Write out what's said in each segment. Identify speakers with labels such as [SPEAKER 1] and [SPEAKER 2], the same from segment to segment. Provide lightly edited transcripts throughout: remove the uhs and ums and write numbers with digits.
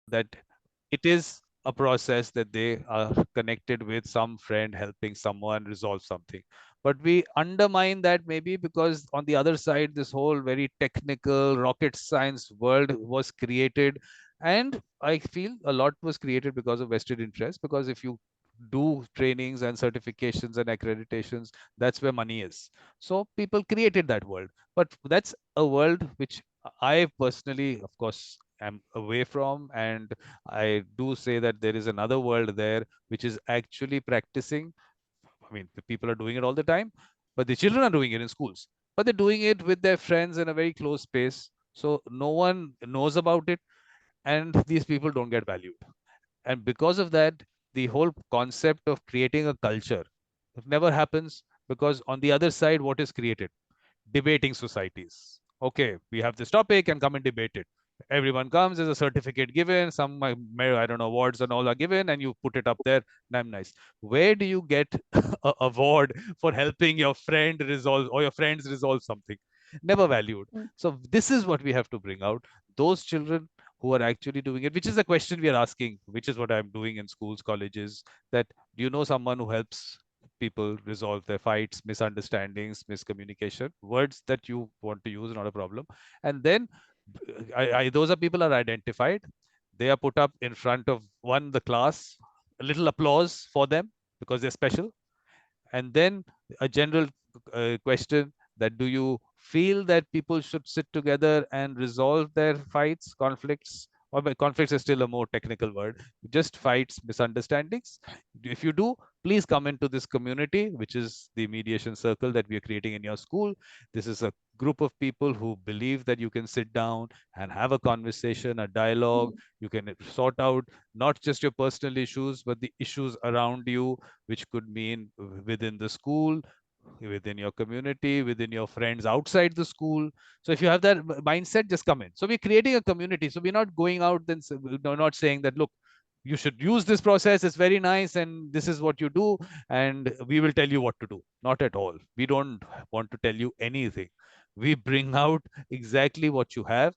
[SPEAKER 1] that it is a process that they are connected with some friend helping someone resolve something. But we undermine that maybe because on the other side, this whole very technical rocket science world was created. And I feel a lot was created because of vested interest. Because if you do trainings and certifications and accreditations, that's where money is. So people created that world. But that's a world which I personally, of course, am away from. And I do say that there is another world there which is actually practicing. I mean, the people are doing it all the time, but the children are doing it in schools. But they're doing it with their friends in a very close space. So no one knows about it, and these people don't get valued. And because of that, the whole concept of creating a culture never happens, because on the other side, what is created? Debating societies. Okay, we have this topic and come and debate it. Everyone comes, there's a certificate given, some I don't know, awards and all are given, and you put it up there. Damn nice. Where do you get a award for helping your friend resolve or your friends resolve something? Never valued. So this is what we have to bring out. Those children who are actually doing it, which is the question we are asking, which is what I'm doing in schools, colleges, that do you know someone who helps people resolve their fights, misunderstandings, miscommunication, words that you want to use, not a problem. And then those are people are identified. They are put up in front of the class, a little applause for them because they're special. And then a general question that do you feel that people should sit together and resolve their fights, conflicts, or conflicts is still a more technical word, just fights, misunderstandings. If you do, please come into this community, which is the mediation circle that we are creating in your school. This is a group of people who believe that you can sit down and have a conversation, a dialogue. You can sort out not just your personal issues, but the issues around you, which could mean within the school, within your community, within your friends outside the school. So if you have that mindset, just come in. So we're creating a community. So we're not going out then not saying that, look, you should use this process. It's very nice, and this is what you do, and we will tell you what to do. Not at all. We don't want to tell you anything. We bring out exactly what you have.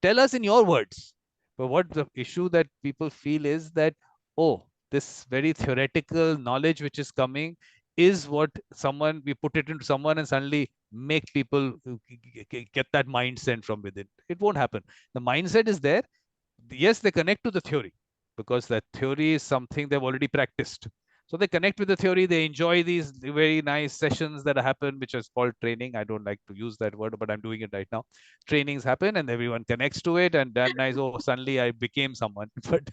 [SPEAKER 1] Tell us in your words. But what the issue that people feel is that, oh, this very theoretical knowledge which is coming is what someone, we put it into someone and suddenly make people get that mindset from within. It won't happen. The mindset is there. Yes, they connect to the theory because that theory is something they've already practiced. So they connect with the theory. They enjoy these very nice sessions that happen, which is called training. I don't like to use that word, but I'm doing it right now. Trainings happen and everyone connects to it. And damn nice, oh, suddenly I became someone. But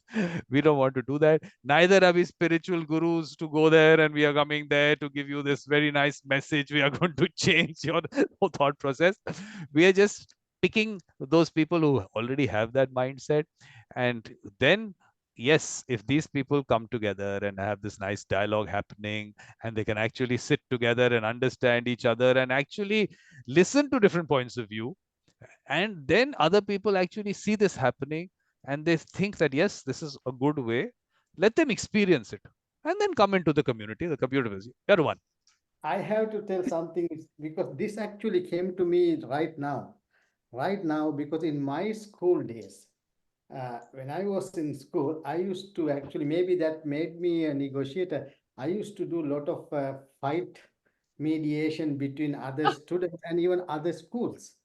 [SPEAKER 1] we don't want to do that. Neither are we spiritual gurus to go there and we are coming there to give you this very nice message. We are going to change your whole thought process. We are just picking those people who already have that mindset. And then, yes, if these people come together and have this nice dialogue happening, and they can actually sit together and understand each other and actually listen to different points of view, and then other people actually see this happening and they think that, yes, this is a good way, let them experience it and then come into the community. The community is everyone.
[SPEAKER 2] I have to tell something because this actually came to me right now. Right now, because in my school days, when I was in school, I used to actually, maybe that made me a negotiator. I used to do a lot of fight mediation between other students and even other schools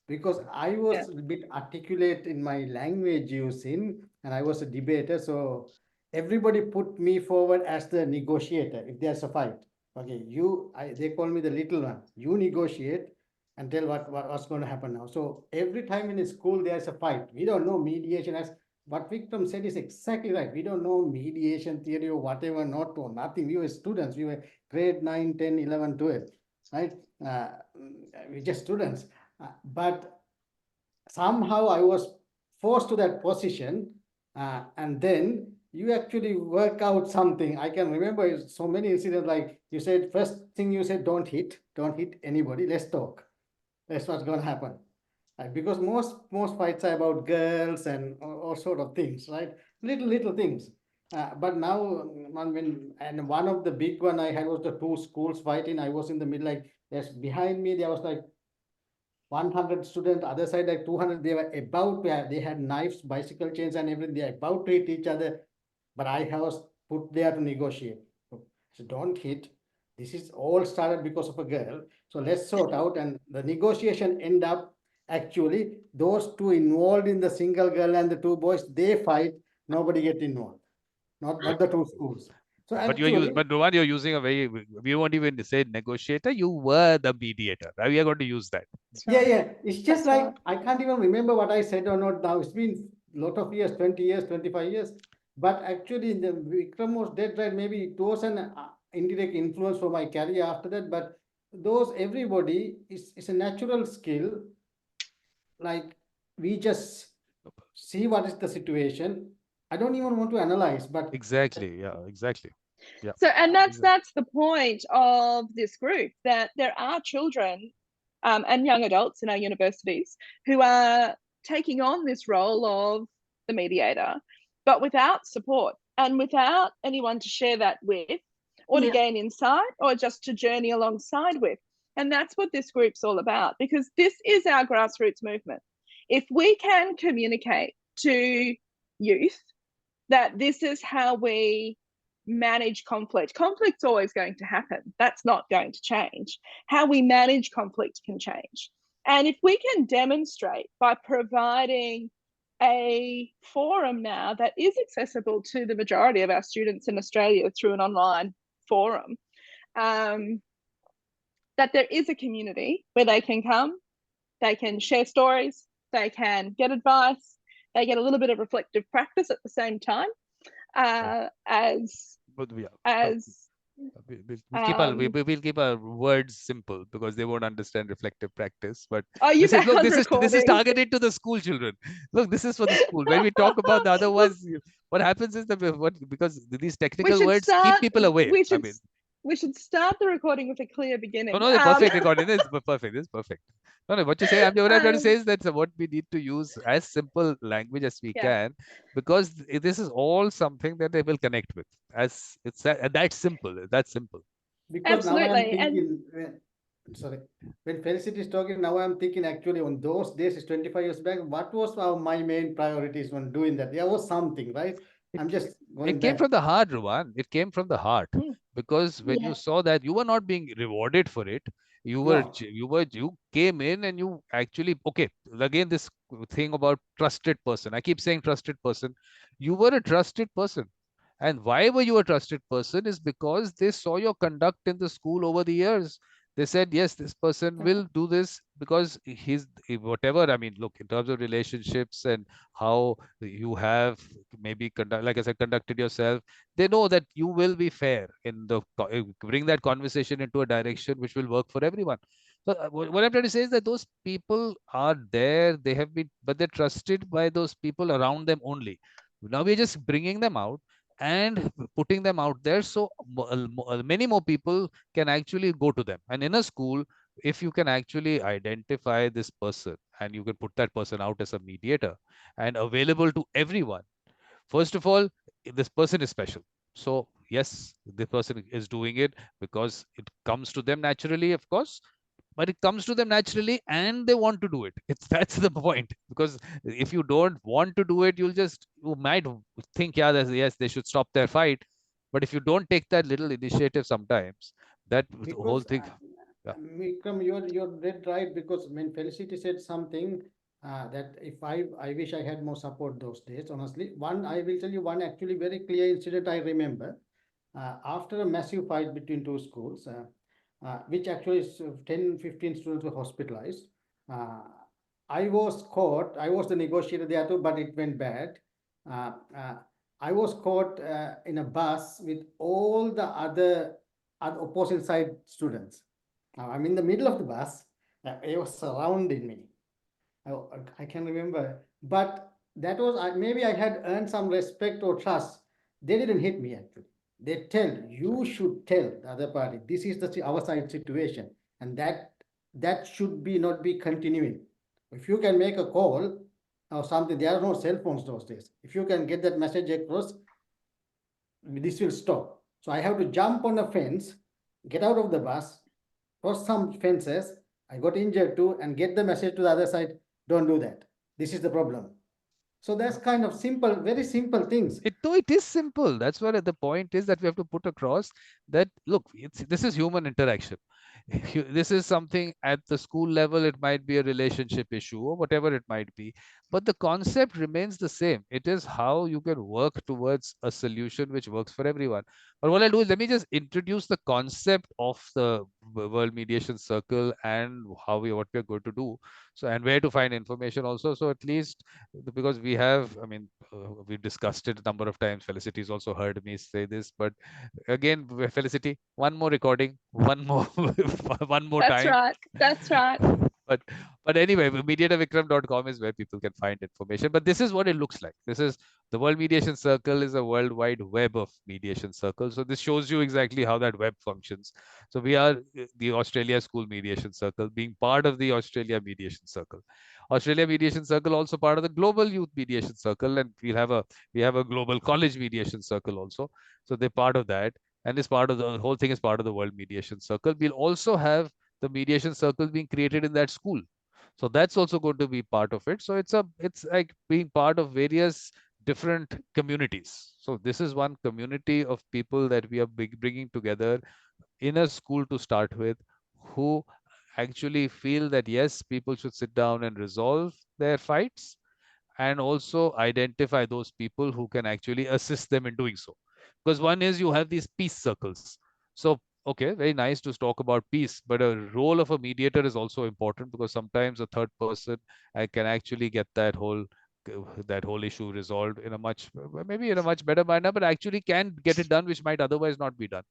[SPEAKER 2] because I was a bit articulate in my language using, and I was a debater. So everybody put me forward as the negotiator if there's a fight. Okay, they call me the little one. You negotiate and tell what's going to happen now. So every time in a school there's a fight, we don't know mediation as what Vikram said is exactly right. We don't know mediation theory or whatever, not or nothing. We were students. We were grade 9, 10, 11, 12, right? We just students. But somehow I was forced to that position, and then you actually work out something. I can remember so many incidents. Like you said, first thing you said, don't hit anybody. Let's talk. That's what's going to happen. Because most fights are about girls and all sort of things, right? Little things. But now, and one of the big one I had was the two schools fighting. I was in the middle, like there's behind me. There was like 100 students, other side like 200, they were about to have, they had knives, bicycle chains and everything, they are about to hit each other, but I was put there to negotiate. So don't hit. This is all started because of a girl. So let's sort out. And the negotiation end up actually those two involved in the single girl and the two boys, they fight, nobody get involved. Not the two schools. So actually,
[SPEAKER 1] But Rohan, you're using a very, we won't even say negotiator. You were the mediator. We are going to use that.
[SPEAKER 3] That's
[SPEAKER 2] yeah,
[SPEAKER 3] right.
[SPEAKER 2] yeah. It's just
[SPEAKER 3] That's
[SPEAKER 2] like
[SPEAKER 3] right.
[SPEAKER 2] I can't even remember what I said or not now. It's been a lot of years, 20 years, 25 years. But actually, the Vikram was dead right. Maybe it was an indirect influence for my career after that. But those everybody is a natural skill. Like we just see what is the situation. I don't even want to analyze, but
[SPEAKER 1] Exactly. Yeah. Exactly. Yeah.
[SPEAKER 3] So, and that's
[SPEAKER 1] Exactly.
[SPEAKER 3] that's the point of this group, that there are children and young adults in our universities who are taking on this role of the mediator, but without support and without anyone to share that with, or to gain insight, or just to journey alongside with. And that's what this group's all about, because this is our grassroots movement. If we can communicate to youth that this is how we manage conflict. Conflict's always going to happen. That's not going to change. How we manage conflict can change. And if we can demonstrate by providing a forum now that is accessible to the majority of our students in Australia through an online forum, that there is a community where they can come, they can share stories, they can get advice, they get a little bit of reflective practice at the same time, as
[SPEAKER 1] But yeah.
[SPEAKER 3] as
[SPEAKER 1] We'll keep our words simple because they won't understand reflective practice. But
[SPEAKER 3] oh, you
[SPEAKER 1] this is, look,
[SPEAKER 3] found
[SPEAKER 1] this is
[SPEAKER 3] recording.
[SPEAKER 1] targeted to the school children. Look, this is for the school. When we talk about the other
[SPEAKER 3] Look,
[SPEAKER 1] ones, what happens is that what, because these
[SPEAKER 3] we
[SPEAKER 1] technical
[SPEAKER 3] should
[SPEAKER 1] words keep
[SPEAKER 3] start.
[SPEAKER 1] people away.
[SPEAKER 3] We
[SPEAKER 1] I
[SPEAKER 3] should
[SPEAKER 1] mean,
[SPEAKER 3] we should start the recording with a clear
[SPEAKER 1] no,
[SPEAKER 3] beginning.
[SPEAKER 1] no, the perfect recording. This is perfect. This is perfect. No, no, what you say, what I'm trying to say
[SPEAKER 3] Um,
[SPEAKER 1] is that what we need to use as simple language as we
[SPEAKER 3] yeah.
[SPEAKER 1] can, because this is all something that they will connect with. As it's that's simple. That's simple.
[SPEAKER 2] because now I am
[SPEAKER 3] Absolutely. And
[SPEAKER 2] thinking, sorry, when Felicity is talking, now I'm thinking actually on those days, it's 25 years back, what was my main priorities when doing that? There was something, right?
[SPEAKER 1] It,
[SPEAKER 2] I'm just
[SPEAKER 1] it
[SPEAKER 2] going
[SPEAKER 1] came
[SPEAKER 2] back.
[SPEAKER 1] from the heart, Ruwan. It came from the heart, because when you
[SPEAKER 3] yeah,
[SPEAKER 1] saw that you were not being rewarded for it,
[SPEAKER 2] No,
[SPEAKER 1] you came in and you actually, okay, again this thing about trusted person. I keep saying trusted person. You were a trusted person. And why were you a trusted person is because they saw your conduct in the school over the years. They said, yes, this person will do this because he's whatever. I mean, look, in terms of relationships and how you have maybe like I said, conducted yourself, they know that you will be fair in the bring that conversation into a direction which will work for everyone. So what I'm trying to say is that those people are there. They have been, but they're trusted by those people around them only. Now we're just bringing them out and putting them out there so many more people can actually go to them. And in a school, if you can actually identify this person and you can put that person out as a mediator and available to everyone, first of all, this person is special. So yes, the person is doing it because it comes to them naturally, of course, but it comes to them naturally and they want to do it. It's That's the point. Because if you don't want to do it, you might think, yeah, yes, they should stop their fight. But if you don't take that little initiative sometimes, that the whole
[SPEAKER 2] because
[SPEAKER 1] thing. Yeah.
[SPEAKER 2] Vikram, you're dead right. Because when Felicity said something that if I wish I had more support those days. Honestly, one I will tell you one actually very clear incident I remember. After a massive fight between two schools, which actually 10, 15 students were hospitalized. Uh, I was caught. I was the negotiator there too, but it went bad. Uh, uh, I was caught in a bus with all the other opposite side students. Now I'm in the middle of the bus. It was surrounding me. I can remember, but that was maybe I had earned some respect or trust. They didn't hit me actually. They tell you should tell the other party this is the our side situation, and that should be not be continuing. If you can make a call or something, there are no cell phones those days. If you can get that message across, this will stop. So I have to jump on a fence, get out of the bus, cross some fences, I got injured too, and get the message to the other side, don't do that. This is the problem. So that's kind of simple, very simple things.
[SPEAKER 1] It is simple. That's what the point is that we have to put across that look, this is human interaction. This is something at the school level, it might be a relationship issue or whatever it might be, but the concept remains the same. It is how you can work towards a solution which works for everyone. But what I'll do is let me just introduce the concept of the World Mediation Circle and what we're going to do. So, and where to find information also. So at least because we have, I mean, we've discussed it a number of times. Felicity's also heard me say this, but again, Felicity, one more recording, one more, one more
[SPEAKER 3] That's
[SPEAKER 1] time.
[SPEAKER 3] right. That's right.
[SPEAKER 1] But anyway, mediatorvikram.com is where people can find information. But this is what it looks like. This is the World Mediation Circle is a worldwide web of mediation circles. So this shows you exactly how that web functions. So we are the Australia School Mediation Circle, being part of the Australia Mediation Circle. Australia Mediation Circle also part of the Global Youth Mediation Circle, and we have a Global College Mediation Circle also. So they're part of that, and this part of the whole thing is part of the World Mediation Circle. We'll also have the mediation circle being created in that school, so that's also going to be part of it. So it's like being part of various different communities. So this is one community of people that we are bringing together in a school to start with, who actually feel that yes, people should sit down and resolve their fights, and also identify those people who can actually assist them in doing so. Because one is you have these peace circles. So, okay, very nice to talk about peace, but a role of a mediator is also important, because sometimes a third person can actually get that whole issue resolved in a much, maybe in a much better manner, but actually can get it done, which might otherwise not be done.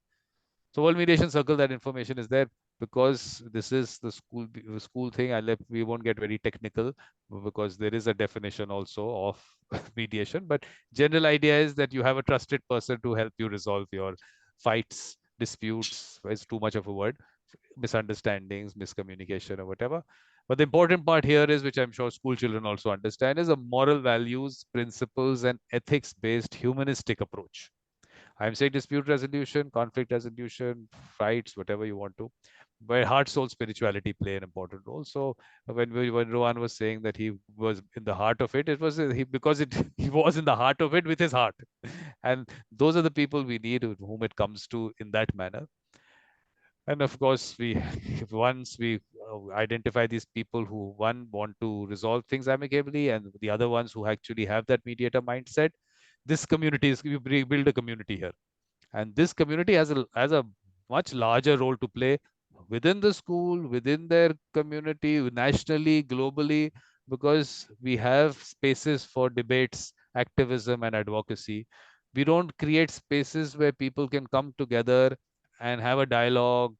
[SPEAKER 1] So World Mediation Circle, that information is there, because this is the school thing. We won't get very technical, because there is a definition also of mediation. But general idea is that you have a trusted person to help you resolve your fights, disputes is too much of a word, misunderstandings, miscommunication, or whatever. But the important part here is, which I'm sure school children also understand, is a moral values, principles, and ethics-based humanistic approach. I'm saying dispute resolution, conflict resolution, fights, whatever you want to. But heart, soul, spirituality play an important role. So when Rohan was saying that he was in the heart of it, it was because he was in the heart of it with his heart, and those are the people we need, whom it comes to in that manner. And of course, once we identify these people who want to resolve things amicably, and the other ones who actually have that mediator mindset, this community is we build a community here. And this community has a much larger role to play within the school, within their community, nationally, globally, because we have spaces for debates, activism, and advocacy. We don't create spaces where people can come together and have a dialogue,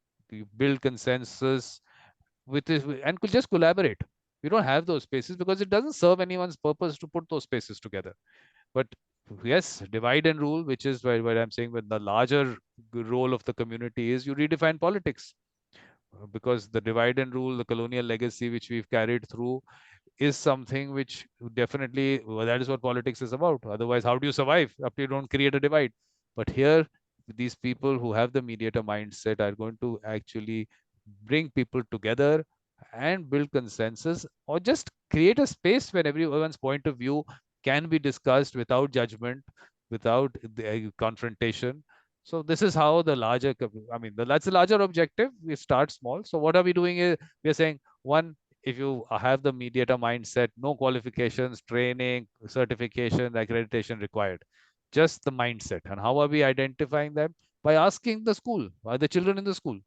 [SPEAKER 1] build consensus with this, and could just collaborate. We don't have those spaces because it doesn't serve anyone's purpose to put those spaces together. But yes, divide and rule, which is what I'm saying, when the larger role of the community is you redefine politics. Because the divide and rule, the colonial legacy which we've carried through, is something which definitely, well, that is what politics is about. Otherwise, how do you survive after you don't create a divide? But here, these people who have the mediator mindset are going to actually bring people together and build consensus, or just create a space where everyone's point of view can be discussed without judgment, without the confrontation. So this is how the larger, I mean, that's the larger objective. We start small. So what are we doing? Is we're saying, one, if you have the mediator mindset, no qualifications, training, certification, accreditation required, just the mindset. And how are we identifying them? By asking the school, by the children in the school.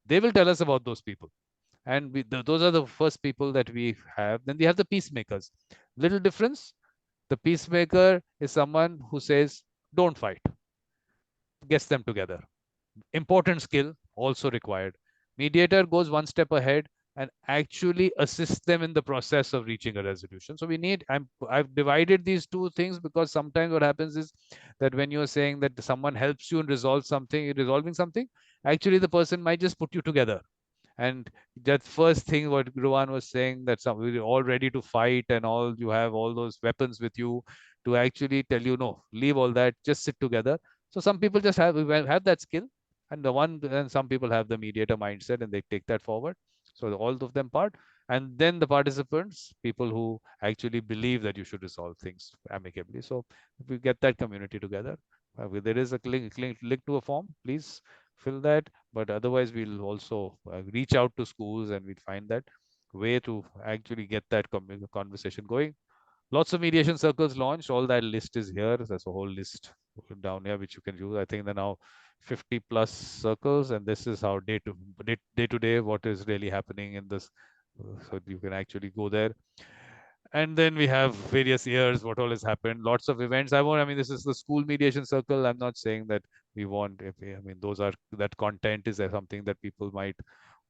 [SPEAKER 1] They will tell us about those people. And those are the first people that we have. Then we have the peacemakers. Little difference. The peacemaker is someone who says, don't fight, gets them together. Important skill also required. Mediator goes one step ahead and actually assists them in the process of reaching a resolution. So we need, I've divided these two things because sometimes what happens is that when you're saying that someone helps you in resolving something, actually the person might just put you together. And that first thing what Ruwan was saying, that we're all ready to fight and all, you have all those weapons with you, to actually tell you, no, leave all that, just sit together. So some people just have that skill, and some people have the mediator mindset and they take that forward. So all of them part, and then the participants, people who actually believe that you should resolve things amicably. So if we get that community together, there is a link to a form, please fill that. But otherwise, we'll also reach out to schools and we'll find that way to actually get that conversation going. Lots of mediation circles launched. All that list is here. There's a whole list down here which you can use. I think there are now 50 plus circles, and this is how day to day what is really happening in this. So you can actually go there. And then we have various years, what all has happened, lots of events. I mean, this is the school mediation circle. I'm not saying that we want, I mean, that content is something that people might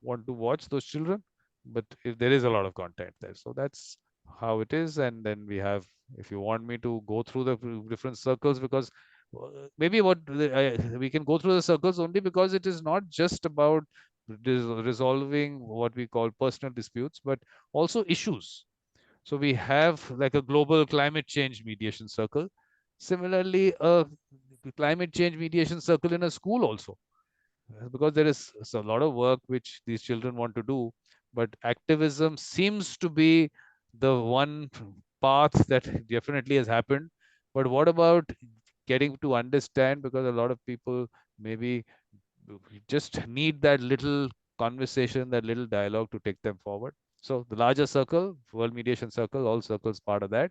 [SPEAKER 1] want to watch, those children, but if there is a lot of content there. So that's how it is. And then we have, if you want me to go through the different circles, because maybe we can go through the circles only because it is not just about resolving what we call personal disputes, but also issues. So we have like a global climate change mediation circle. Similarly, a climate change mediation circle in a school also, because there is a lot of work which these children want to do, but activism seems to be the one path that definitely has happened. But what about getting to understand? Because a lot of people maybe just need that little conversation, that little dialogue to take them forward. So the larger circle, World Mediation Circle, all circles part of that.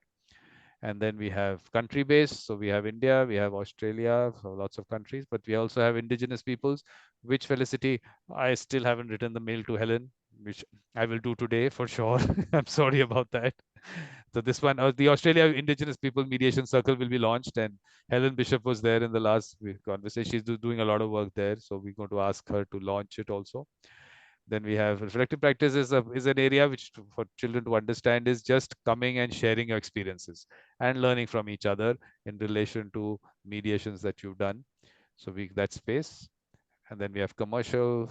[SPEAKER 1] And then we have country based. So we have India, we have Australia, so lots of countries, but we also have indigenous peoples, which Felicity, I still haven't written the mail to Helen, which I will do today for sure. I'm sorry about that. So this one, the Australia Indigenous People Mediation Circle will be launched, and Helen Bishop was there in the last conversation. She's doing a lot of work there, so we're going to ask her to launch it also. Then we have reflective practice is an area which for children to understand is just coming and sharing your experiences and learning from each other in relation to mediations that you've done. So that space. And then we have commercial,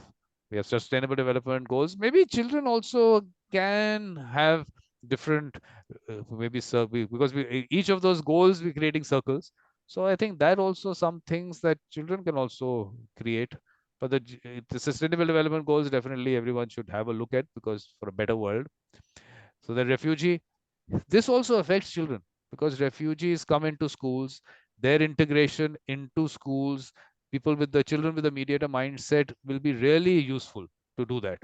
[SPEAKER 1] we have sustainable development goals. Maybe children also can have different maybe because each of those goals we're creating circles. So I think that also some things that children can also create. But the sustainable development goals definitely everyone should have a look at, because for a better world. So the refugee, this also affects children, because refugees come into schools, their integration into schools, people with the children with the mediator mindset will be really useful to do that,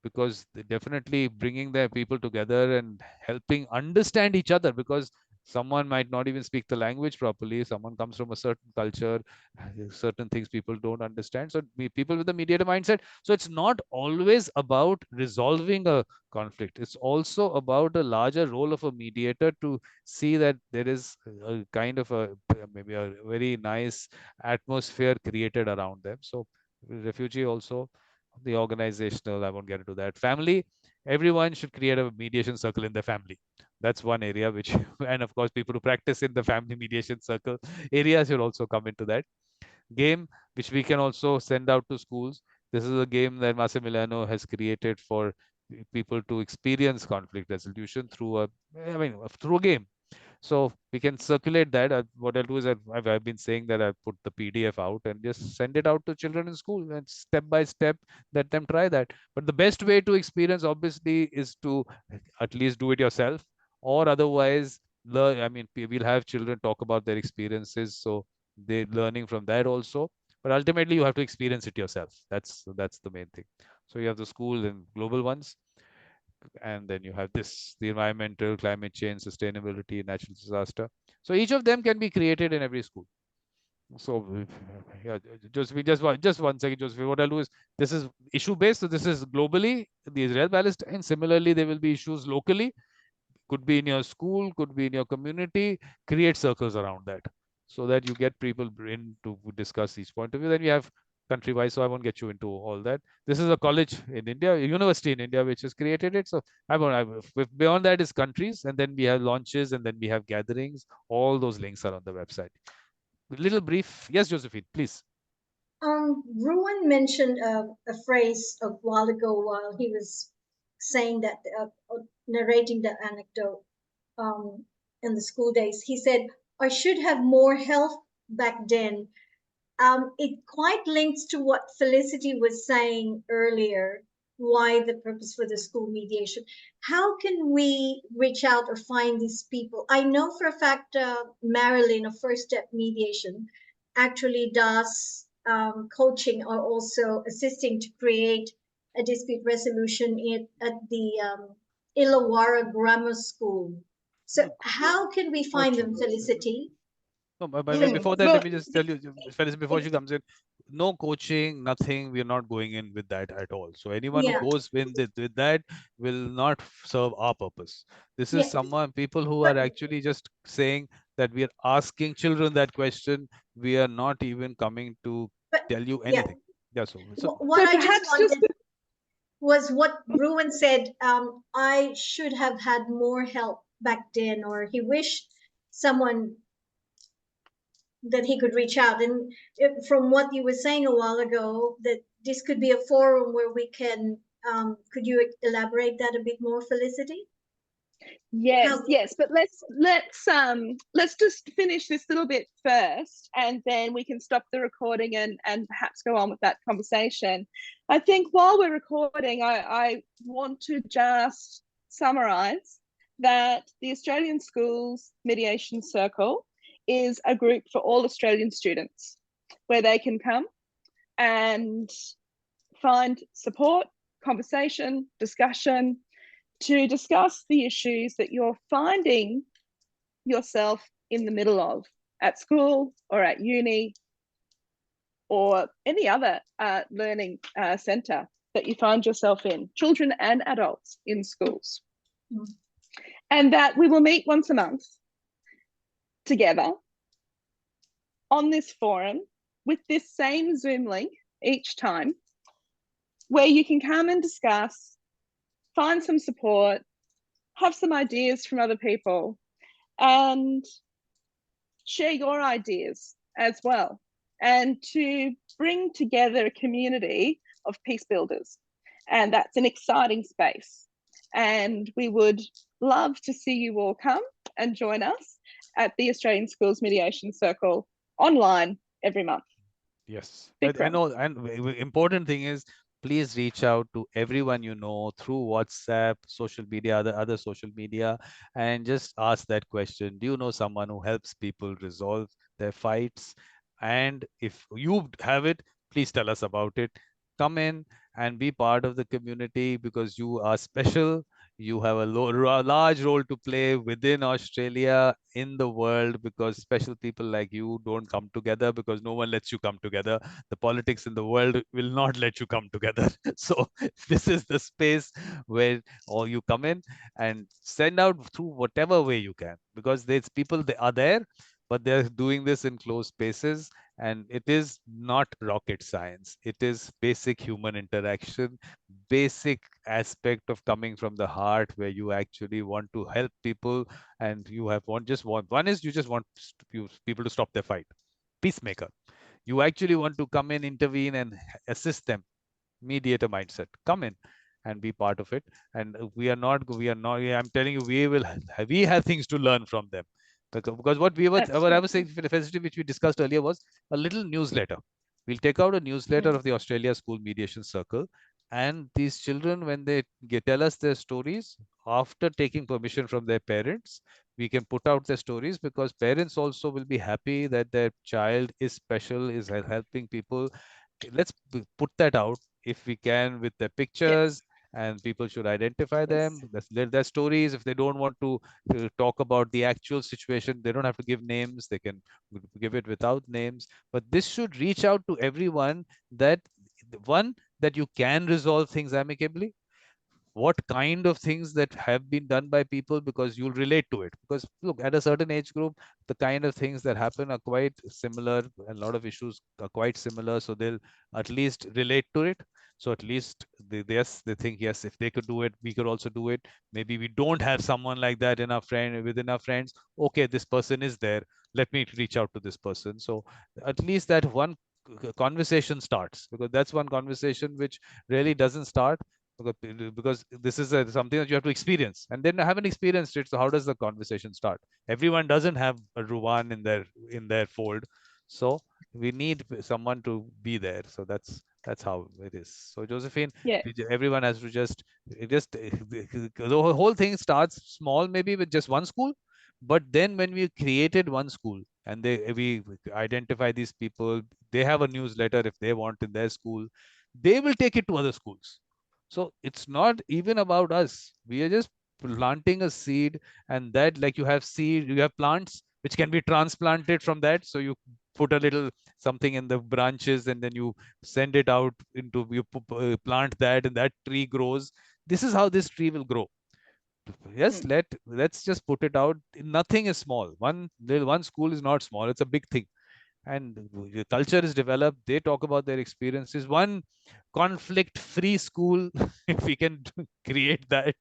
[SPEAKER 1] because definitely bringing their people together and helping understand each other, because someone might not even speak the language properly, someone comes from a certain culture, certain things people don't understand. So people with the mediator mindset, so it's not always about resolving a conflict, it's also about a larger role of a mediator to see that there is a kind of a maybe a very nice atmosphere created around them. So refugee also, the organizational, I won't get into that. Family, everyone should create a mediation circle in their family. That's one area which, and of course, people who practice in the family mediation circle areas should also come into that. Game, which we can also send out to schools. This is a game that Massimiliano has created for people to experience conflict resolution through through a game. So we can circulate that. What I'll do is I've been saying that I put the PDF out and just send it out to children in school, and step by step let them try that. But the best way to experience obviously is to at least do it yourself, or otherwise learn. I mean, we'll have children talk about their experiences, so they're learning from that also. But ultimately, you have to experience it yourself. That's the main thing. So you have the school and global ones, and then you have this, the environmental, climate change, sustainability, natural disaster. So each of them can be created in every school. So yeah, just one second, Josephine. What I'll do is, this is issue based, so this is globally the Israel Palestine. Similarly, there will be issues locally, could be in your school, could be in your community. Create circles around that, so that you get people in to discuss each point of view. Then we have country-wise, so I won't get you into all that. This is a college in India, a university in India, which has created it. So beyond that is countries, and then we have launches, and then we have gatherings. All those links are on the website. A little brief. Yes, Josephine, please.
[SPEAKER 4] Ruwan mentioned a phrase a while ago while he was saying that, narrating the anecdote um, in the school days. He said, I should have more health back then. It quite links to what Felicity was saying earlier. why the purpose for the school mediation. How can we reach out or find these people? I know for a fact Marilyn of First Step Mediation actually does coaching or also assisting to create a dispute resolution at the Illawarra Grammar School. So how can we find them, Felicity?
[SPEAKER 1] No, but before that,
[SPEAKER 3] Well,
[SPEAKER 1] let me just tell you, Felicity, before she comes in, no coaching, nothing. We are not going in with that at all. So anyone who
[SPEAKER 4] Yeah,
[SPEAKER 1] goes with that will not serve our purpose. This is
[SPEAKER 4] yeah,
[SPEAKER 1] people who
[SPEAKER 4] but
[SPEAKER 1] are actually just saying that we are asking children that question. We are not even coming to
[SPEAKER 4] but
[SPEAKER 1] tell you
[SPEAKER 4] yeah,
[SPEAKER 1] anything. Yeah. So
[SPEAKER 4] what
[SPEAKER 3] so
[SPEAKER 4] I just
[SPEAKER 3] perhaps just
[SPEAKER 4] wanted was what Ruwan said. I should have had more help back then, or he wished someone that he could reach out. And from what you were saying a while ago, that this could be a forum where we can. Could you elaborate that a bit more, Felicity?
[SPEAKER 3] yes,
[SPEAKER 4] How?
[SPEAKER 3] yes, but let's just finish this little bit first, and then we can stop the recording and perhaps go on with that conversation. I think while we're recording, I want to just summarize that the Australian Schools Mediation Circle is a group for all Australian students where they can come and find support, conversation, discussion, to discuss the issues that you're finding yourself in the middle of at school or at uni or any other learning centre that you find yourself in, children and adults in schools.
[SPEAKER 4] Mm.
[SPEAKER 3] And that we will meet once a month together on this forum with this same Zoom link each time, where you can come and discuss, find some support, have some ideas from other people, and share your ideas as well, and to bring together a community of peace builders. And that's an exciting space. And we would love to see you all come and join us at the Australian Schools Mediation Circle online every month.
[SPEAKER 1] yes, I
[SPEAKER 3] Vikram.
[SPEAKER 1] know. And important thing is, please reach out to everyone you know through WhatsApp, social media, other social media, and just ask that question. Do you know someone who helps people resolve their fights? And if you have it, please tell us about it. Come in and be part of the community because you are special. You have a large role to play within Australia, in the world, because special people like you don't come together because no one lets you come together. The politics in the world will not let you come together. So this is the space where all you come in and send out through whatever way you can, because there's people, they are there, but they're doing this in closed spaces. And it is not rocket science. It is basic human interaction, basic aspect of coming from the heart, where you actually want to help people. And you have one is you just want people to stop their fight. Peacemaker. You actually want to come in, intervene, and assist them. Mediator mindset. Come in and be part of it. And I'm telling you, we have things to learn from them. Because what I was saying, for the facility which we discussed earlier, was a little newsletter. We'll take out a newsletter of the Australia School Mediation Circle, and these children, when they tell us their stories, after taking permission from their parents, we can put out their stories, because parents also will be happy that their child is special, is helping people. Let's put that out if we can, with the pictures, and people should identify them. Let their stories. If they don't want to talk about the actual situation, they don't have to give names. They can give it without names. But this should reach out to everyone, that one, that you can resolve things amicably. What kind of things that have been done by people, because you'll relate to it. Because look, at a certain age group, the kind of things that happen are quite similar, and a lot of issues are quite similar, so they'll at least relate to it. So at least they think, yes, if they could do it, we could also do it. Maybe we don't have someone like that within our friends. Okay, this person is there, let me reach out to this person. So at least that one conversation starts, because that's one conversation which really doesn't start, because this is something that you have to experience, and then I haven't experienced it. So how does the conversation start? Everyone doesn't have a Ruwan in their fold, so we need someone to be there. So that's That's how it is. So Josephine,
[SPEAKER 3] Yeah.
[SPEAKER 1] everyone has to just the whole thing starts small, maybe with just one school, but then when we created one school and we identify these people, they have a newsletter if they want in their school, they will take it to other schools. So it's not even about us. We are just planting a seed, and that, like, you have plants which can be transplanted from that. So you put a little something in the branches, and then you send it out into, plant that, and that tree grows. This is how this tree will grow. Yes,
[SPEAKER 3] Mm.
[SPEAKER 1] let's just put it out. Nothing is small. One school is not small, it's a big thing. And the culture is developed, they talk about their experiences. One conflict free school, if we can create that,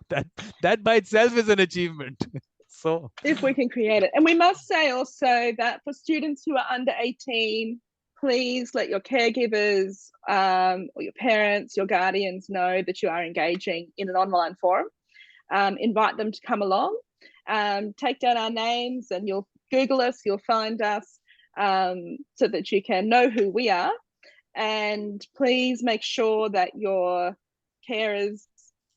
[SPEAKER 1] that that by itself is an achievement. So
[SPEAKER 3] If we can create it. And we must say also that for students who are under 18, please let your caregivers or your parents, your guardians know that you are engaging in an online forum. Invite them to come along. Take down our names and you'll Google us, you'll find us, so that you can know who we are. And please make sure that your carers,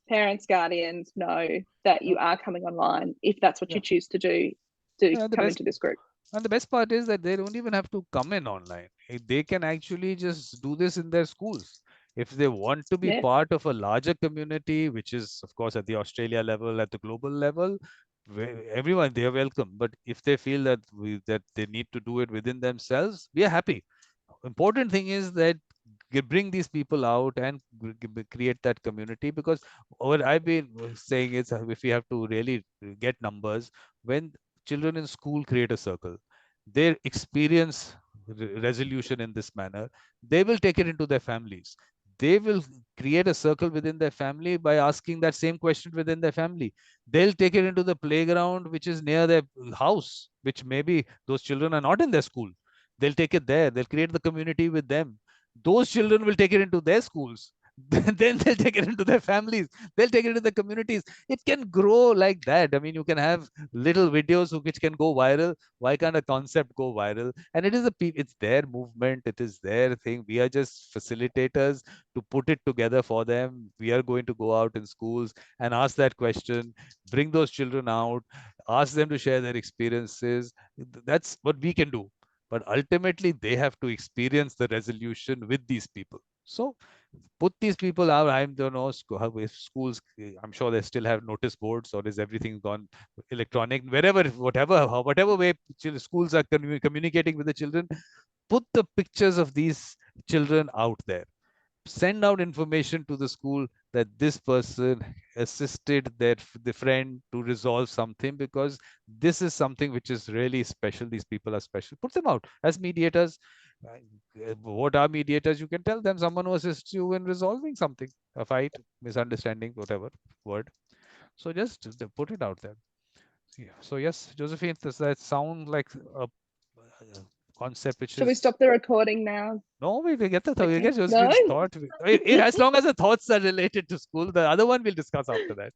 [SPEAKER 3] parents, guardians know that you are coming online if that's what
[SPEAKER 1] yeah,
[SPEAKER 3] you choose to do, to
[SPEAKER 1] yeah,
[SPEAKER 3] come into this group.
[SPEAKER 1] and the best part is that they don't even have to come in online. They can actually just do this in their schools. If they want to be
[SPEAKER 3] Yeah.
[SPEAKER 1] part of a larger community, which is, of course, at the Australia level, at the global level, everyone, they are welcome. But if they feel that that they need to do it within themselves, we are happy. Important thing is that bring these people out and create that community, because what I've been saying is, if we have to really get numbers, when children in school create a circle, they experience resolution in this manner, they will take it into their families. They will create a circle within their family by asking that same question within their family. They'll take it into the playground which is near their house, which maybe those children are not in their school. They'll take it there. They'll create the community with them. Those children will take it into their schools. Then they'll take it into their families. They'll take it into the communities. It can grow like that. I mean, you can have little videos which can go viral. Why can't a concept go viral? And it is it's their movement. It is their thing. We are just facilitators to put it together for them. We are going to go out in schools and ask that question, bring those children out, ask them to share their experiences. That's what we can do, but ultimately they have to experience the resolution with these people. So put these people out. I don't know how, if schools, I'm sure they still have notice boards, or is everything gone electronic, wherever, whatever way schools are communicating with the children. Put the pictures of these children out there. Send out information to the school that this person assisted the friend to resolve something, because this is something which is really special. These people are special. Put them out as mediators. What are mediators? You can tell them someone who assists you in resolving something, a fight, misunderstanding, whatever word. So just put it out there. Yeah. So yes, Josephine, does that sound like a concept which
[SPEAKER 3] Shall we
[SPEAKER 1] is...
[SPEAKER 3] stop the recording now?
[SPEAKER 1] No, we get the thought. We
[SPEAKER 3] Okay.
[SPEAKER 1] get
[SPEAKER 3] No?
[SPEAKER 1] Josephine's thought. As long as the thoughts are related to school, the other one we'll discuss after that.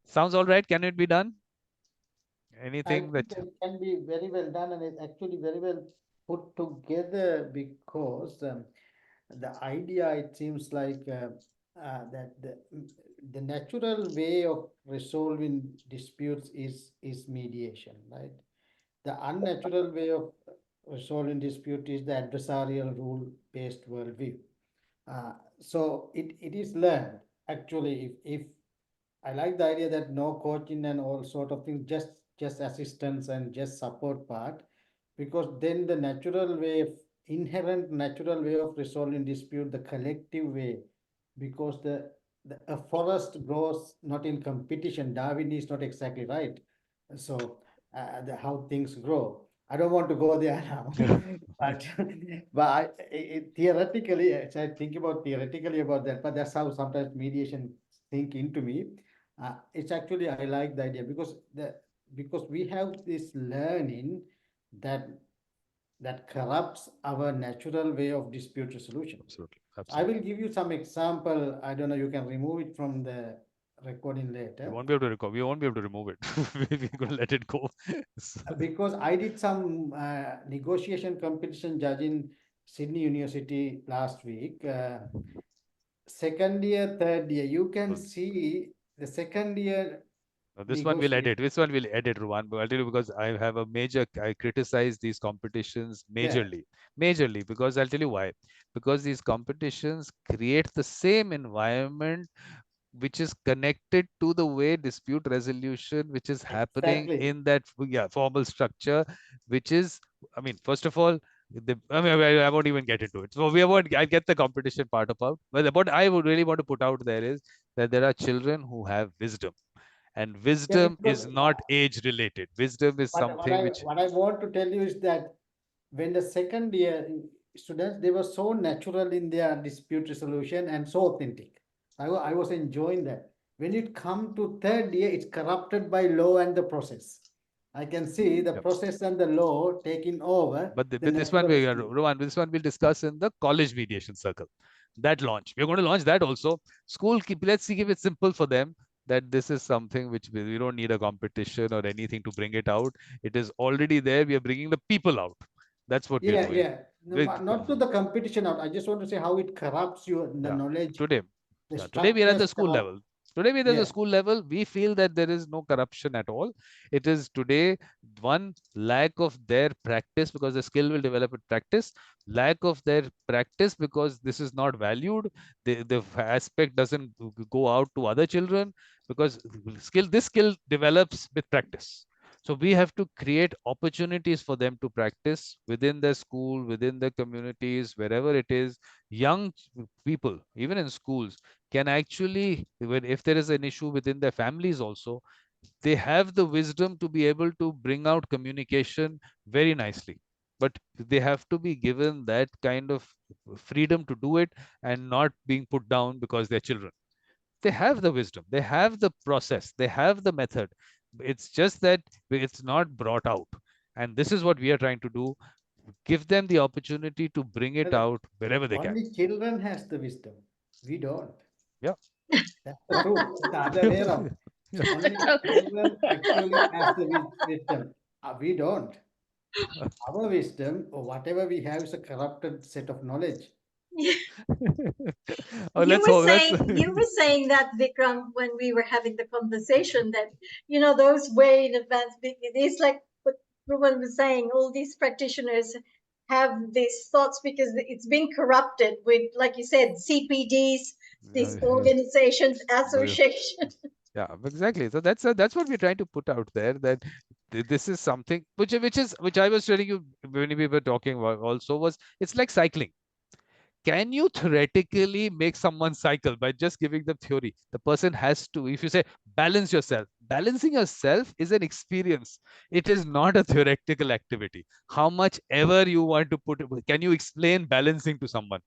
[SPEAKER 1] Sounds all right. Can it be done?
[SPEAKER 2] I
[SPEAKER 1] Anything
[SPEAKER 2] think
[SPEAKER 1] that...
[SPEAKER 2] it can be very well done, and it's actually very well put together, because the idea, it seems like, that the natural way of resolving disputes is mediation, right? The unnatural way of resolving dispute is the adversarial rule-based worldview. So it is learned. Actually, if I like the idea that no coaching and all sort of things, just assistance and just support part, because then the natural way, inherent natural way of resolving dispute, the collective way, because a forest grows not in competition. Darwin is not exactly right. So how things grow. I don't want to go there now, but theoretically, as I think about theoretically about that, but that's how sometimes mediation think into me. It's actually, I like the idea, because we have this learning that corrupts our natural way of dispute resolution.
[SPEAKER 1] Absolutely,
[SPEAKER 2] I will
[SPEAKER 1] absolutely.
[SPEAKER 2] give you some example. I don't know, you can remove it from the recording
[SPEAKER 1] We
[SPEAKER 2] later.
[SPEAKER 1] won't be able to record. We won't be able to remove it. We're going to let it go. So
[SPEAKER 2] Because I did some negotiation competition judging Sydney University last week. Second year, third year, you can see the second year
[SPEAKER 1] This one will
[SPEAKER 2] negotiate.
[SPEAKER 1] edit. This one will edit, Ruwan. But I'll tell you because I have a major. I criticize these competitions
[SPEAKER 2] Yeah,
[SPEAKER 1] majorly because I'll tell you why. Because these competitions create the same environment which is connected to the way dispute resolution which is happening
[SPEAKER 2] exactly.
[SPEAKER 1] in that formal structure, which is, I mean, first of all, I mean, I won't even get into it. So we won't. I get the competition part about, but what I would really want to put out there is that there are children who have wisdom, and
[SPEAKER 2] Yeah,
[SPEAKER 1] wisdom
[SPEAKER 2] because
[SPEAKER 1] is not age related. Wisdom is something which,
[SPEAKER 2] what I want to tell you is that when the second year students, they were so natural in their dispute resolution and so authentic. I was enjoying that. When it come to third year, it's corrupted by law and the process. I can see the
[SPEAKER 1] yeah.
[SPEAKER 2] process and the law taking over the
[SPEAKER 1] But this one,
[SPEAKER 2] natural skill.
[SPEAKER 1] Rohan, this one we'll discuss in the college mediation circle. That launch, we're going to launch that also. School, let's see if it's simple for them that this is something which we don't need a competition or anything to bring it out. It is already there. We are bringing the people out. That's what we are
[SPEAKER 2] Yeah,
[SPEAKER 1] doing.
[SPEAKER 2] yeah. No,
[SPEAKER 1] With,
[SPEAKER 2] not to the competition out. I just want to say how it corrupts you, the
[SPEAKER 1] yeah,
[SPEAKER 2] knowledge,
[SPEAKER 1] today.
[SPEAKER 2] the
[SPEAKER 1] Today we are at
[SPEAKER 2] structures
[SPEAKER 1] the school
[SPEAKER 2] corrupt.
[SPEAKER 1] level. Today we are at the
[SPEAKER 2] Yeah.
[SPEAKER 1] school level. We feel that there is no corruption at all. It is today one lack of their practice because the skill will develop with practice. Lack of their practice because this is not valued. The aspect doesn't go out to other children because this skill develops with practice. So we have to create opportunities for them to practice within their school, within their communities, wherever it is. Young people, even in schools, can actually, if there is an issue within their families also, they have the wisdom to be able to bring out communication very nicely. But they have to be given that kind of freedom to do it and not being put down because they're children. They have the wisdom, they have the process, they have the method. It's just that it's not brought out. And this is what we are trying to do, give them the opportunity to bring it out wherever they can.
[SPEAKER 2] Only children has the wisdom. We don't.
[SPEAKER 1] Yeah.
[SPEAKER 2] That's the truth. It's the other way around. Only children actually has the wisdom. We don't. Our wisdom or whatever we have is a corrupted set of knowledge.
[SPEAKER 1] Oh, let's hope. Let's.
[SPEAKER 4] You were saying that, Vikram, when we were having the conversation, that those way in advance. It's like what Ruben was saying. All these practitioners have these thoughts because it's been corrupted with, like you said, CPDs, these organizations, associations.
[SPEAKER 1] Yeah, exactly. So that's what we're trying to put out there. That this is something which I was telling you when we were talking about also was, it's like cycling. Can you theoretically make someone cycle by just giving them theory? The person has to, if you say balance yourself, balancing yourself is an experience. It is not a theoretical activity. How much ever you want to put, can you explain balancing to someone?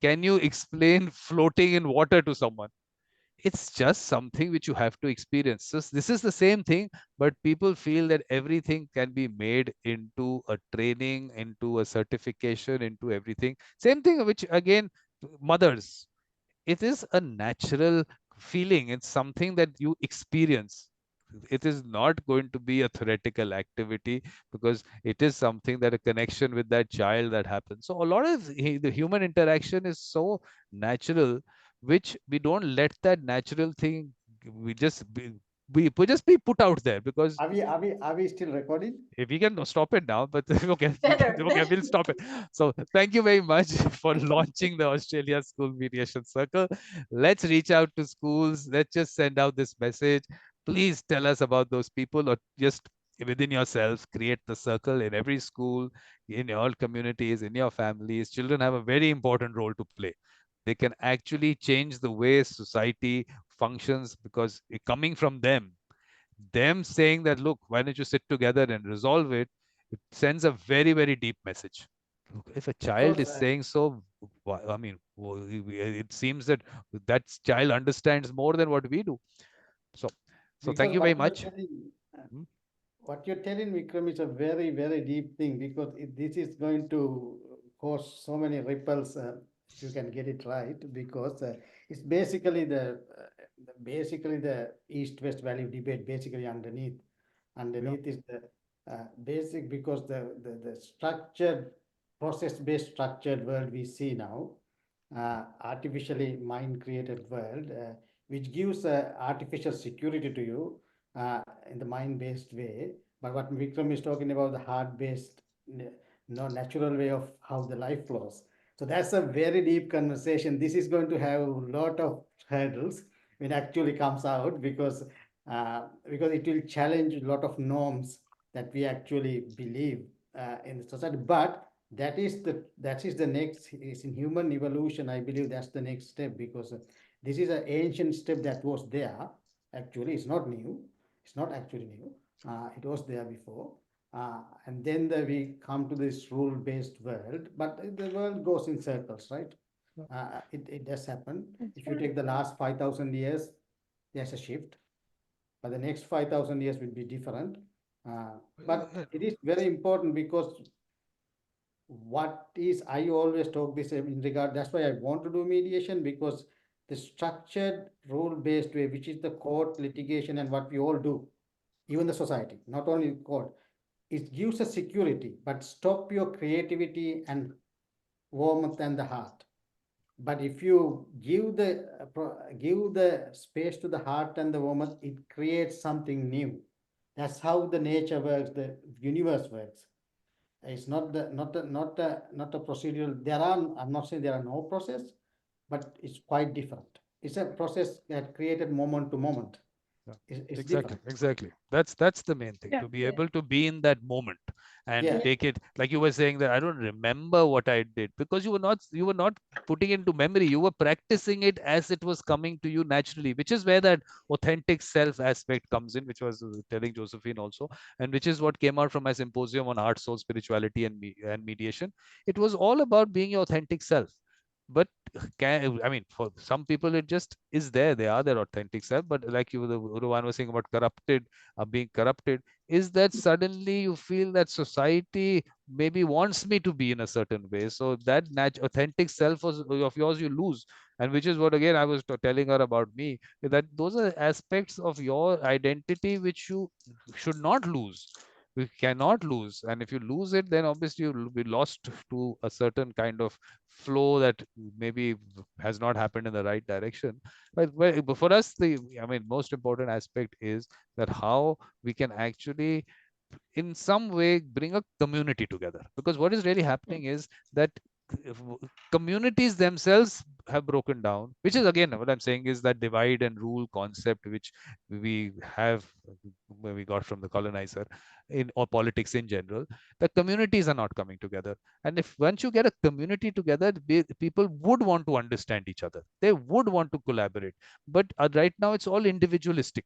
[SPEAKER 1] Can you explain floating in water to someone? It's just something which you have to experience. So this is the same thing, but people feel that everything can be made into a training, into a certification, into everything. Same thing, which again, mothers, it is a natural feeling. It's something that you experience. It is not going to be a theoretical activity because it is something that a connection with that child that happens. So a lot of the human interaction is so natural, which we don't let that natural thing, we just we just be put out there because
[SPEAKER 2] Are we still recording?
[SPEAKER 1] if we can stop it now, but okay,
[SPEAKER 4] Better.
[SPEAKER 1] okay, we'll stop it. So thank you very much for launching the Australia School Mediation Circle. Let's reach out to schools. Let's just send out this message. Please tell us about those people, or just within yourselves, create the circle in every school, in your communities, in your families. Children have a very important role to play. They can actually change the way society functions because coming from them saying that, look, why don't you sit together and resolve it, it sends a very, very deep message. Look, if a
[SPEAKER 2] Of
[SPEAKER 1] child
[SPEAKER 2] course,
[SPEAKER 1] is saying so, I mean, it seems that that child understands more than what we do. So, so thank
[SPEAKER 2] because
[SPEAKER 1] you very much. Hmm?
[SPEAKER 2] what you're telling, Vikram, is a very, very deep thing because this is going to cause so many ripples if you can get it right. Because it's basically the East-West value debate. Basically,
[SPEAKER 1] Yeah.
[SPEAKER 2] underneath is the basic, because the structured process-based structured world we see now, artificially mind-created world, which gives artificial security to you in the mind-based way. But what Vikram is talking about, the heart-based, no natural way of how the life flows. So that's a very deep conversation. This is going to have a lot of hurdles when it actually comes out, because it will challenge a lot of norms that we actually believe in the society. But that is the next is in human evolution. I believe that's the next step, because this is an ancient step that was there. Actually, it's not new. It's not actually new. It was there before. And then we come to this rule-based world, but the world goes in circles, right? It does happen.
[SPEAKER 3] That's
[SPEAKER 2] If you
[SPEAKER 3] right.
[SPEAKER 2] take the last 5,000 years, there's a shift, but the next 5,000 years will be different. But it is very important, because what is, I always talk this in regard, that's why I want to do mediation, because the structured rule-based way, which is the court litigation and what we all do, even the society, not only court, it gives a security, but stop your creativity and warmth and the heart. But if you give the space to the heart and the warmth, it creates something new. That's how the nature works, the universe works. It's not a procedural. I'm not saying there are no process, but it's quite different. It's a process that created moment to moment.
[SPEAKER 1] Yeah.
[SPEAKER 2] It's
[SPEAKER 1] Exactly,
[SPEAKER 2] different.
[SPEAKER 1] exactly. That's the main thing,
[SPEAKER 3] Yeah.
[SPEAKER 1] to be
[SPEAKER 4] Yeah.
[SPEAKER 1] able to be in that moment and
[SPEAKER 2] Yeah.
[SPEAKER 1] take it, like you were saying that I don't remember what I did, because you were not putting into memory, you were practicing it as it was coming to you naturally, which is where that authentic self aspect comes in, which was telling Josephine also, and which is what came out from my symposium on art, soul, spirituality, and mediation. It was all about being your authentic self. But I mean, for some people, it just is there. They are their authentic self. But like the Ruwan was saying about being corrupted, is that suddenly you feel that society maybe wants me to be in a certain way. So that authentic self of yours you lose. And which is what, again, I was telling her about me, that those are aspects of your identity which you should not lose. We cannot lose. And if you lose it, then obviously you'll be lost to a certain kind of flow that maybe has not happened in the right direction. But for us, I mean, most important aspect is that how we can actually in some way bring a community together, because what is really happening is that communities themselves have broken down, which is again what I'm saying is that divide and rule concept which we have we got from the colonizer in or politics in general. The communities are not coming together, and if once you get a community together, people would want to understand each other, they would want to collaborate. But right now it's all individualistic.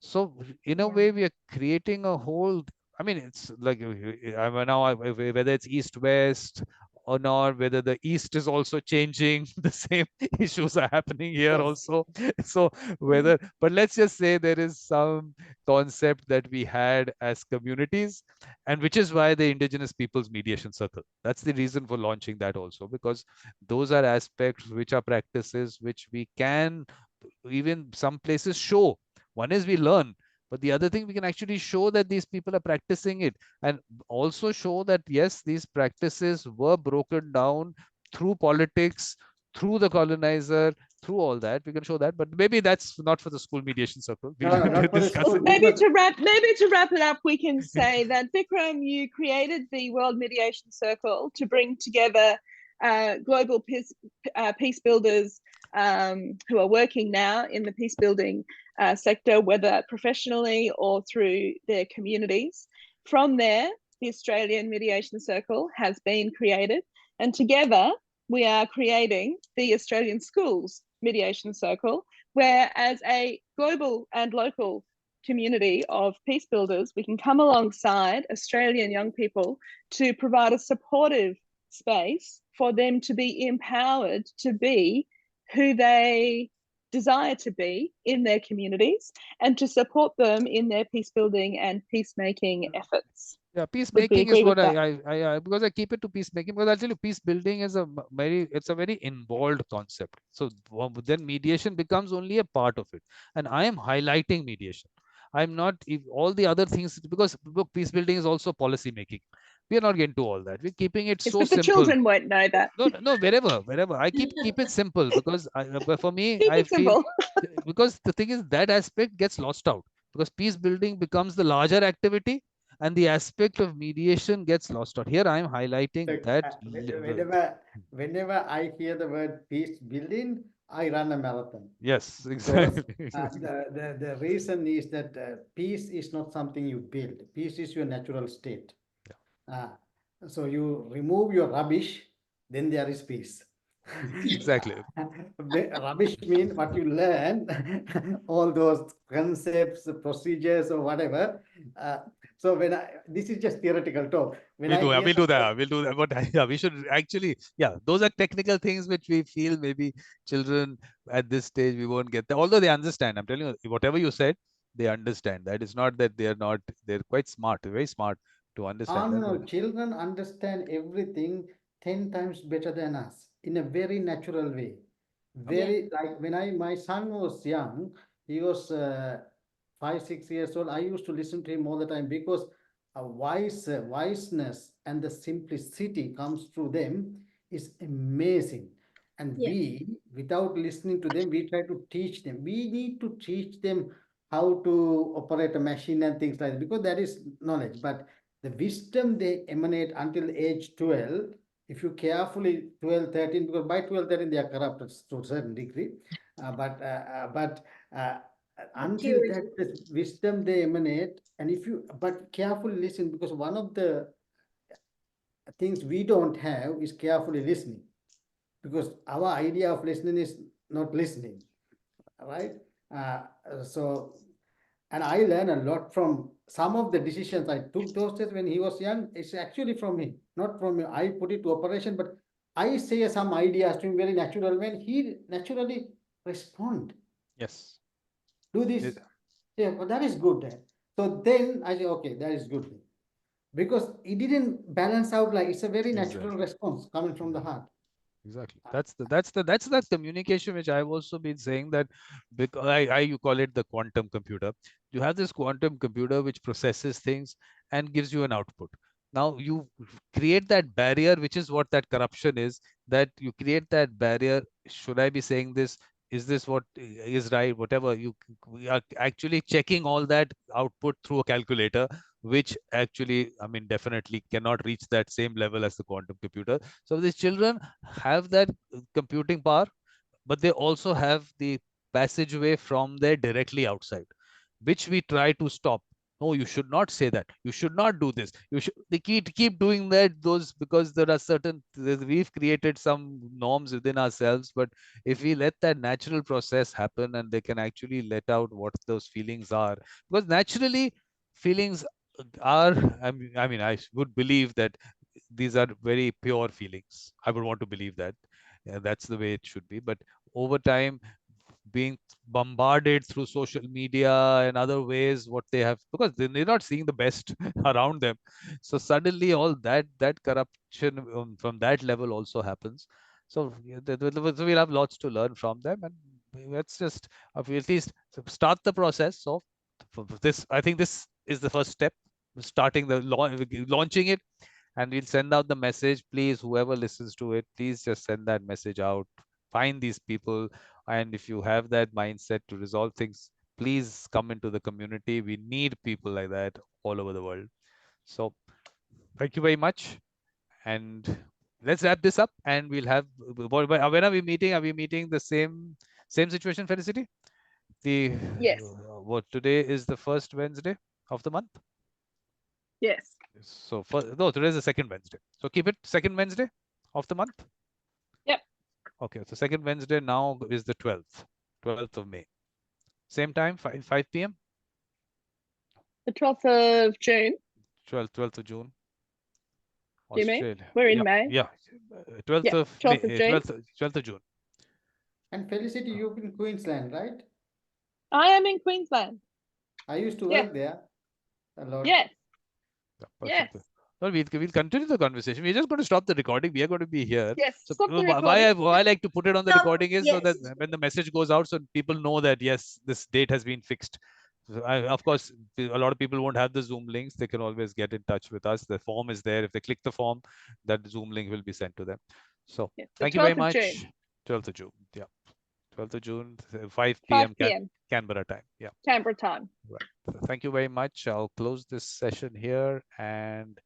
[SPEAKER 1] So in a
[SPEAKER 4] Yeah.
[SPEAKER 1] way, we are creating a whole. I mean, it's like now, whether it's east west or not, whether the east is also changing, the same issues are happening here
[SPEAKER 2] Yes.
[SPEAKER 1] also. So whether, but let's just say there is some concept that we had as communities, and which is why the Indigenous Peoples Mediation Circle. That's the reason for launching that also, because those are aspects which are practices which we can even some places show. One is we learn, but the other thing we can actually show that these people are practicing it, and also show that yes, these practices were broken down through politics, through the colonizer, through all that. We can show that, but maybe that's not for the school mediation circle.
[SPEAKER 2] No,
[SPEAKER 1] We'll
[SPEAKER 2] no, not for the
[SPEAKER 1] discuss
[SPEAKER 2] school,
[SPEAKER 1] it.
[SPEAKER 3] Maybe
[SPEAKER 2] because
[SPEAKER 3] to wrap it up, we can say that Vikram, you created the World Mediation Circle to bring together global peace builders who are working now in the peace building sector, whether professionally or through their communities. From there, the Australian Mediation Circle has been created, and together we are creating the Australian Schools Mediation Circle, where as a global and local community of peace builders, we can come alongside Australian young people to provide a supportive space for them to be empowered to be who they desire to be in their communities, and to support them in their peace building and peacemaking efforts.
[SPEAKER 1] Yeah,
[SPEAKER 3] Would we
[SPEAKER 1] peacemaking is
[SPEAKER 3] agree with
[SPEAKER 1] what
[SPEAKER 3] that?
[SPEAKER 1] because I keep it to peacemaking, because actually peace building is it's a very involved concept. So then mediation becomes only a part of it, and I am highlighting mediation. I'm not if all the other things, because look, peace building is also policy making. We are not getting to all that. We're keeping it
[SPEAKER 3] Yes,
[SPEAKER 1] so
[SPEAKER 3] but the
[SPEAKER 1] simple.
[SPEAKER 3] children won't know that.
[SPEAKER 1] No, wherever. I keep it simple because but for me,
[SPEAKER 3] Keep
[SPEAKER 1] I
[SPEAKER 3] it
[SPEAKER 1] feel
[SPEAKER 3] simple.
[SPEAKER 1] because the thing is that aspect gets lost out because peace building becomes the larger activity and the aspect of mediation gets lost out. Here I am highlighting
[SPEAKER 2] Look,
[SPEAKER 1] that.
[SPEAKER 2] whenever I hear the word peace building, I run a marathon.
[SPEAKER 1] Yes,
[SPEAKER 2] Because
[SPEAKER 1] exactly.
[SPEAKER 2] the reason is that peace is not something you build. Peace is your natural state. Uh, so you remove your rubbish, then there is peace.
[SPEAKER 1] Exactly.
[SPEAKER 2] Rubbish mean what you learn, all those concepts, procedures, or whatever. Uh, so this is just theoretical talk. When I hear
[SPEAKER 1] We'll do
[SPEAKER 2] somebody,
[SPEAKER 1] that. We'll do that. But yeah, we should actually, yeah, those are technical things which we feel maybe children at this stage we won't get there. Although they understand. I'm telling you, whatever you said, they understand. That it's not that they're not, they're quite smart, very smart to understand that.
[SPEAKER 2] no, children understand everything 10 times better than us in a very natural way. Very like when my son was young, he was 5, 6 years old. I used to listen to him all the time because a wiseness and the simplicity comes through them is amazing. And
[SPEAKER 4] Yeah.
[SPEAKER 2] without listening to them, we try to teach them. We need to teach them how to operate a machine and things like that because that is knowledge. But the wisdom they emanate until age 12, if you carefully 12, 13, because by 12, 13 they are corrupted to a certain degree. But until
[SPEAKER 4] Maturity.
[SPEAKER 2] that the wisdom they emanate, and if you but carefully listen, because one of the things we don't have is carefully listening, because our idea of listening is not listening, right? So and I learned a lot from some of the decisions I took those days when he was young. It's actually from him, not from me. I put it to operation, but I say some ideas to him very natural when he naturally respond.
[SPEAKER 1] Yes.
[SPEAKER 2] Do this. Yeah, but that is good. So then I say, okay, that is good. Because it didn't balance out like it's a very natural
[SPEAKER 1] Exactly.
[SPEAKER 2] response coming from the heart.
[SPEAKER 1] Exactly. That's the communication which I've also been saying that because I you call it the quantum computer. You have this quantum computer which processes things and gives you an output. Now you create that barrier, which is what that corruption is, that you create that barrier. Should I be saying this? Is this what is right? Whatever we are actually checking all that output through a calculator, which actually, I mean, definitely cannot reach that same level as the quantum computer. So these children have that computing power, but they also have the passageway from there directly outside, which we try to stop. No, you should not say that. You should not do this. You should. They keep doing that. Those because there are certain we've created some norms within ourselves. But if we let that natural process happen, and they can actually let out what those feelings are, because naturally feelings are. I would believe that these are very pure feelings. I would want to believe that. Yeah, that's the way it should be. But over time, being bombarded through social media and other ways, what they have, because they're not seeing the best around them. So suddenly, all that corruption from that level also happens. So yeah, so we'll have lots to learn from them, and let's just at least start the process. So for this, I think this is the first step, starting the launching it, and we'll send out the message. Please, whoever listens to it, please just send that message out. Find these people, and if you have that mindset to resolve things, please come into the community. We need people like that all over the world. So thank you very much, and let's wrap this up. And we'll have when are we meeting? Are we meeting the same situation, Felicity? The
[SPEAKER 3] Yes.
[SPEAKER 1] what today is the first Wednesday of the month.
[SPEAKER 3] Yes.
[SPEAKER 1] So no, today is the second Wednesday. So keep it second Wednesday of the month.
[SPEAKER 3] Yep.
[SPEAKER 1] Okay, so second Wednesday now is the 12th of May. Same time, 5 p.m.
[SPEAKER 3] The 12th of June.
[SPEAKER 1] 12th of June.
[SPEAKER 3] Do you mean?
[SPEAKER 1] Australia.
[SPEAKER 3] We're in
[SPEAKER 1] Yeah,
[SPEAKER 3] May.
[SPEAKER 1] yeah. 12th
[SPEAKER 3] Yeah,
[SPEAKER 1] of
[SPEAKER 3] 12th of
[SPEAKER 1] May,
[SPEAKER 3] June.
[SPEAKER 1] 12th of June.
[SPEAKER 2] And Felicity, you've been Queensland, right?
[SPEAKER 3] I am in Queensland.
[SPEAKER 2] I used to
[SPEAKER 3] Yeah.
[SPEAKER 2] work there a lot.
[SPEAKER 3] Yes.
[SPEAKER 1] Yeah,
[SPEAKER 3] Yes.
[SPEAKER 1] perfect. Well, we'll continue the conversation. We're just going to stop the recording. We are going to be here.
[SPEAKER 3] Yes.
[SPEAKER 1] So
[SPEAKER 3] Stop the
[SPEAKER 1] why
[SPEAKER 3] recording.
[SPEAKER 1] I like to put it on the
[SPEAKER 4] Stop.
[SPEAKER 1] recording is so
[SPEAKER 4] Yes.
[SPEAKER 1] that when the message goes out, so people know that yes, this date has been fixed. Of course, a lot of people won't have the Zoom links. They can always get in touch with us. The form is there. If they click the form, that Zoom link will be sent to them. So
[SPEAKER 3] Yeah, the
[SPEAKER 1] thank you very
[SPEAKER 3] 12th of June.
[SPEAKER 1] much. 12th of June. Yeah. 12th of June, 5
[SPEAKER 3] 5
[SPEAKER 1] p.m.
[SPEAKER 3] p.m.
[SPEAKER 1] Canberra time. Yeah.
[SPEAKER 3] Canberra time.
[SPEAKER 1] Right. So thank you very much. I'll close this session here, and